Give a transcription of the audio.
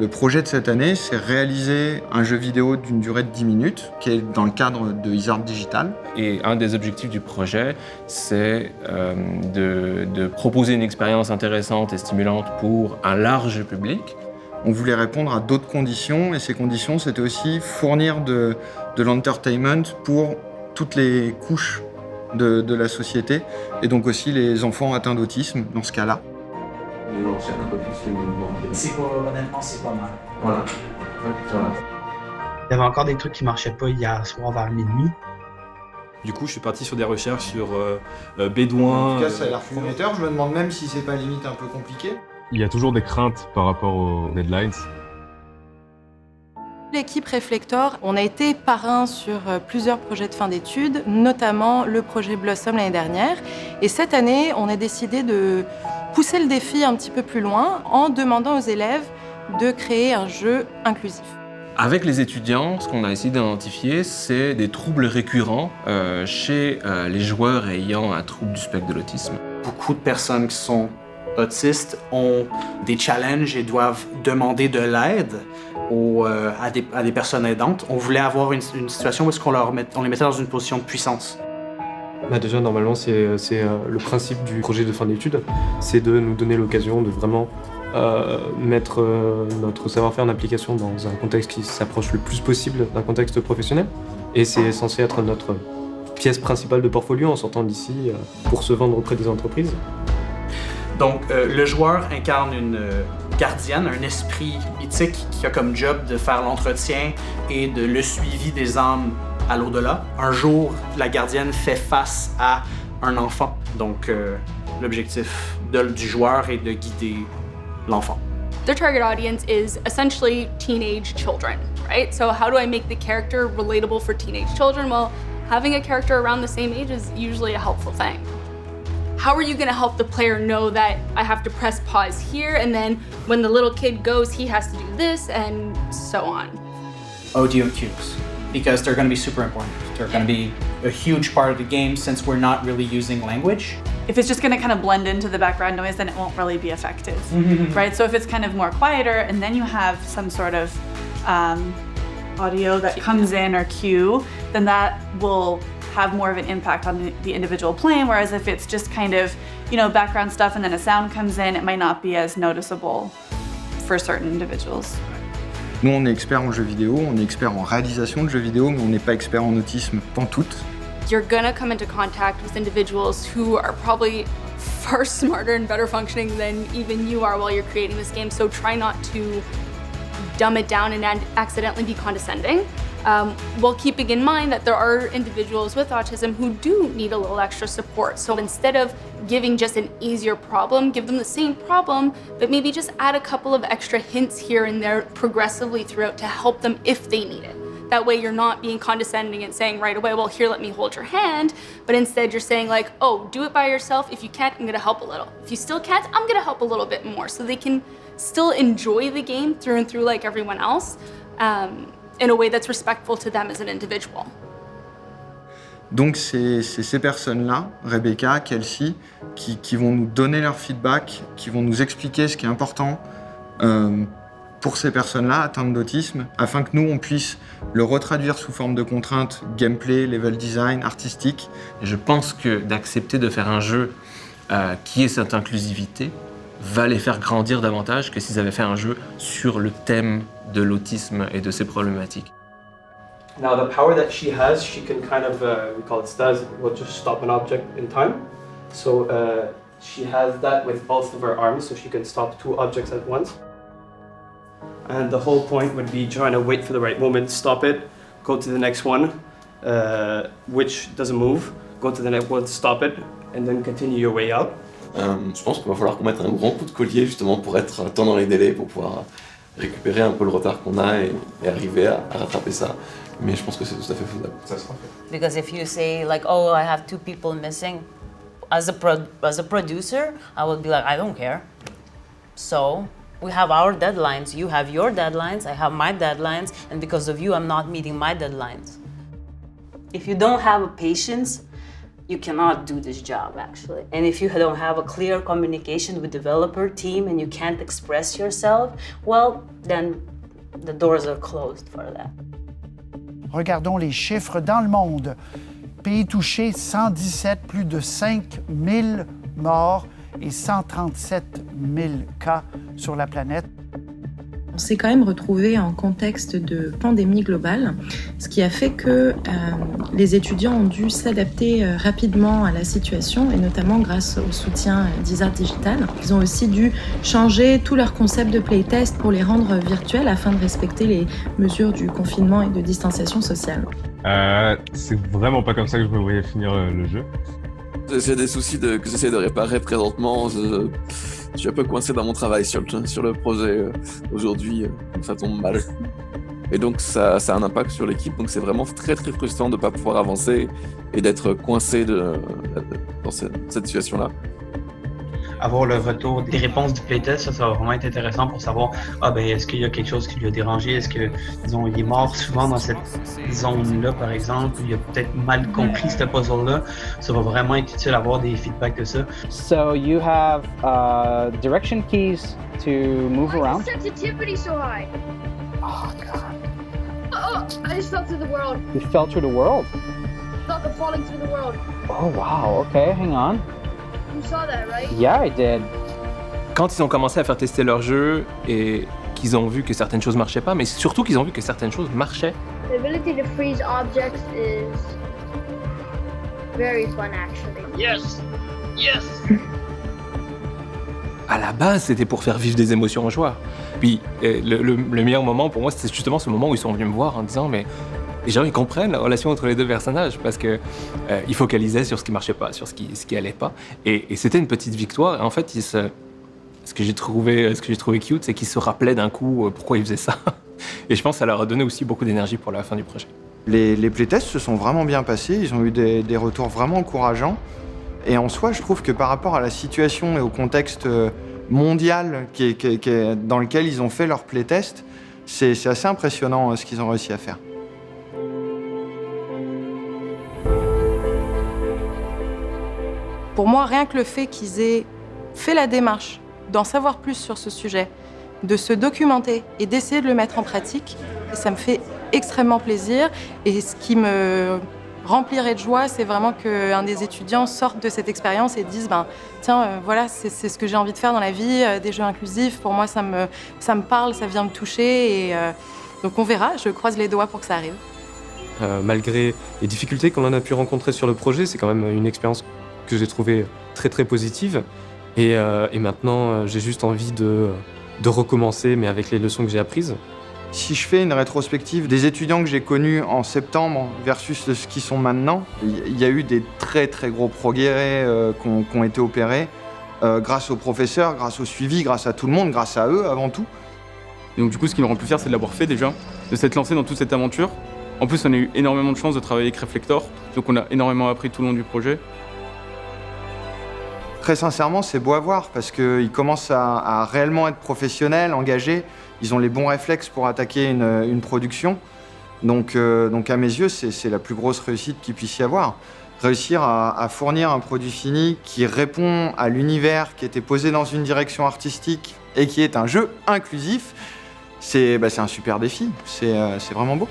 Le projet de cette année, c'est réaliser un jeu vidéo d'une durée de 10 minutes, qui est dans le cadre de Isard Digital. Et un des objectifs du projet, c'est de proposer une expérience intéressante et stimulante pour un large public. On voulait répondre à d'autres conditions, et ces conditions, c'était aussi fournir de l'entertainment pour toutes les couches de la société, et donc aussi les enfants atteints d'autisme, dans ce cas-là. Honnêtement, c'est pas mal. Voilà. Il y avait encore des trucs qui marchaient pas hier soir vers minuit. Du coup, je suis parti sur des recherches sur bédouins. En tout cas, ça a l'air prometteur. Je me demande même si c'est pas limite un peu compliqué. Il y a toujours des craintes par rapport aux deadlines. L'équipe Reflector, on a été parrain sur plusieurs projets de fin d'études, notamment le projet Blossom l'année dernière. Et cette année, on a décidé de pousser le défi un petit peu plus loin en demandant aux élèves de créer un jeu inclusif. Avec les étudiants, ce qu'on a essayé d'identifier, c'est des troubles récurrents chez les joueurs ayant un trouble du spectre de l'autisme. Beaucoup de personnes qui sont autistes ont des challenges et doivent demander de l'aide à des personnes aidantes. On voulait avoir une situation où on les mettait dans une position de puissance. Déjà, normalement, c'est le principe du projet de fin d'études, c'est de nous donner l'occasion de vraiment mettre notre savoir-faire en application dans un contexte qui s'approche le plus possible d'un contexte professionnel. Et c'est censé être notre pièce principale de portfolio en sortant d'ici pour se vendre auprès des entreprises. Donc, le joueur incarne une gardienne, un esprit mythique qui a comme job de faire l'entretien et de le suivi des âmes à l'au-delà. Un jour, la gardienne fait face à un enfant. Donc, l'objectif du joueur est de guider l'enfant. The target audience is essentially teenage children, right? So how do I make the character relatable for teenage children? Well, having a character around the same age is usually a helpful thing. How are you going to help the player know that I have to press pause here, and then when the little kid goes, he has to do this, and so on? Audio cues, because they're going to be super important. They're going to be a huge part of the game since we're not really using language. If it's just going to kind of blend into the background noise, then it won't really be effective, right? So if it's kind of more quieter, and then you have some sort of audio that comes in or cue, then that will have more of an impact on the individual playing, whereas if it's just kind of, background stuff and then a sound comes in, it might not be as noticeable for certain individuals. Nous, on est experts en jeux vidéo, on est experts en réalisation de jeux vidéo, mais on n'est pas experts en autisme pantoute. You're gonna come into contact with individuals who are probably far smarter and better functioning than even you are while you're creating this game, so try not to dumb it down and accidentally be condescending. While keeping in mind that there are individuals with autism who do need a little extra support. So instead of giving just an easier problem, give them the same problem, but maybe just add a couple of extra hints here and there progressively throughout to help them if they need it. That way you're not being condescending and saying right away, well, here, let me hold your hand, but instead you're saying like, oh, do it by yourself. If you can't, I'm gonna help a little. If you still can't, I'm gonna help a little bit more, so they can still enjoy the game through and through like everyone else. In a way that's respectful to them as an individual. Donc c'est ces personnes-là, Rebecca, Kelsey, qui vont nous donner leur feedback, qui vont nous expliquer ce qui est important pour ces personnes-là atteintes d'autisme, afin que nous, on puisse le retraduire sous forme de contraintes gameplay, level design, artistique. Et je pense que d'accepter de faire un jeu qui ait cette inclusivité va les faire grandir davantage que s'ils avaient fait un jeu sur le thème de l'autisme et de ses problématiques. Now the power that she has, she can kind of, we call it staz, will just stop an object in time. So she has that with both of her arms, so she can stop two objects at once. And the whole point would be trying to wait for the right moment, stop it, go to the next one, which doesn't move, go to the next one, stop it, and then continue your way out. Je pense qu'il va falloir qu'on mette un grand coup de collier justement pour être à temps dans les délais, pour pouvoir récupérer un peu le retard qu'on a et arriver à rattraper ça. Mais je pense que c'est tout à fait faisable. Ça sera fait. Because if you say like, oh, I have 2 people missing, as a producer, I would be like, I don't care. So we have our deadlines. You have your deadlines. I have my deadlines, and because of you, I'm not meeting my deadlines. If you don't have a patience, you cannot do this job actually. And if you don't have a clear communication with developer team and you can't express yourself, well, then the doors are closed for that. Regardons les chiffres dans le monde. Pays touchés, 117, plus de 5000 morts et 137 000 cas sur la planète. On s'est quand même retrouvé en contexte de pandémie globale, ce qui a fait que les étudiants ont dû s'adapter rapidement à la situation, et notamment grâce au soutien d'Isart Digital. Ils ont aussi dû changer tout leur concept de playtest pour les rendre virtuels afin de respecter les mesures du confinement et de distanciation sociale. C'est vraiment pas comme ça que je me voyais finir le jeu. J'ai des soucis que j'essaie de réparer présentement. Je suis un peu coincé dans mon travail sur le projet aujourd'hui, ça tombe mal. Et donc ça a un impact sur l'équipe, donc c'est vraiment très très frustrant de ne pas pouvoir avancer et d'être coincé dans cette situation-là. Avoir le retour des réponses du playtest, ça va vraiment être intéressant pour savoir est-ce qu'il y a quelque chose qui lui a dérangé, est-ce que disons il est mort souvent dans cette zone-là par exemple, il a peut-être mal compris ce puzzle-là. Ça va vraiment être utile d'avoir des feedbacks de ça. So you have direction keys to move around. Why is the sensitivity so high? Oh god. Oh, I just fell through the world. You fell through the world? I felt like falling through the world. Oh wow, okay, hang on. You saw that, right? Yeah, I did. Quand ils ont commencé à faire tester leur jeu et qu'ils ont vu que certaines choses marchaient pas, mais surtout qu'ils ont vu que certaines choses marchaient. The ability to freeze objects is very fun, actually. Yes! Yes! À la base, c'était pour faire vivre des émotions aux joueurs. Puis le meilleur moment pour moi, c'était justement ce moment où ils sont venus me voir en disant mais les gens ils comprennent la relation entre les deux personnages parce que ils focalisaient sur ce qui marchait pas, sur ce qui allait pas. Et c'était une petite victoire. Et en fait, ce que j'ai trouvé cute, c'est qu'ils se rappelaient d'un coup pourquoi ils faisaient ça. Et je pense que ça leur a donné aussi beaucoup d'énergie pour la fin du projet. Les playtests se sont vraiment bien passés, ils ont eu des retours vraiment encourageants. Et en soi, je trouve que par rapport à la situation et au contexte mondial dans lequel ils ont fait leur playtest, c'est assez impressionnant ce qu'ils ont réussi à faire. Pour moi, rien que le fait qu'ils aient fait la démarche d'en savoir plus sur ce sujet, de se documenter et d'essayer de le mettre en pratique, ça me fait extrêmement plaisir. Et ce qui me remplirait de joie, c'est vraiment qu'un des étudiants sorte de cette expérience et dise voilà, c'est ce que j'ai envie de faire dans la vie, des jeux inclusifs, pour moi ça me parle, ça vient me toucher. Et donc on verra, je croise les doigts pour que ça arrive. Malgré les difficultés qu'on en a pu rencontrer sur le projet, c'est quand même une expérience que j'ai trouvée très très positive. Et maintenant, j'ai juste envie de recommencer, mais avec les leçons que j'ai apprises. Si je fais une rétrospective des étudiants que j'ai connus en septembre versus ce qu'ils sont maintenant, il y a eu des très très gros progrès qui ont été opérés grâce aux professeurs, grâce au suivi, grâce à tout le monde, grâce à eux avant tout. Et donc du coup, ce qui me rend plus fier, c'est de l'avoir fait déjà, de s'être lancé dans toute cette aventure. En plus, on a eu énormément de chance de travailler avec Reflector, donc on a énormément appris tout le long du projet. Très sincèrement, c'est beau à voir parce qu'ils commencent à réellement être professionnels, engagés. Ils ont les bons réflexes pour attaquer une production. Donc à mes yeux, c'est la plus grosse réussite qu'il puisse y avoir. Réussir à fournir un produit fini qui répond à l'univers qui était posé dans une direction artistique et qui est un jeu inclusif, c'est un super défi. C'est vraiment beau.